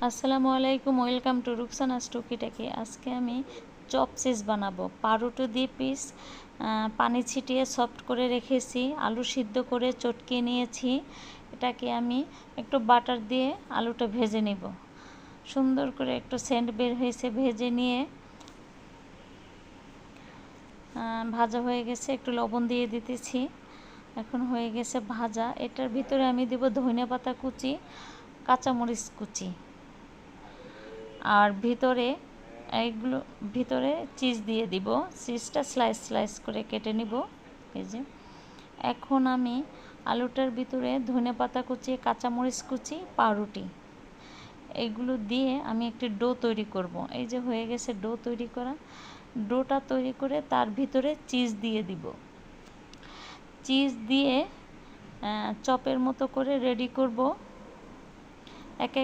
আসসালামু আলাইকুম, welcome to রুকসানাস টুকিটাকি। আজকে আমি চপ চিজ বানাবো। পাউরুটি দিয়ে পিস পানি ছিটিয়ে সফট করে রেখেছি, আলু সিদ্ধ করে চটকিয়ে নিয়েছি। এটাকে আমি একটু বাটার দিয়ে আলুটা ভেজে নেব। সুন্দর করে একটু সেন্ট বের হয়েছে, ভেজে নিয়ে ভাজা হয়ে গেছে, একটু লবণ দিয়ে দিতেছি। এখন হয়ে গেছে ভাজা। এটার ভিতরে আমি দেব ধনিয়া কুচি, কাঁচামরিচ কুচি, আর ভিতরে চিজ দিয়ে দিব। চিজটা স্লাইস স্লাইস করে কেটে নিব। এই যে এখন আমি আলুটার ভিতরে ধনেপাতা কুচি, কাঁচামরিচ কুচি, পাউরুটি এগুলো দিয়ে আমি একটি ডো তৈরি করব। এই যে হয়ে গেছে ডো তৈরি করা। ডোটা তৈরি করে তার ভিতরে চিজ দিয়ে দিব। চিজ দিয়ে চপের মতো করে রেডি করব। একে একে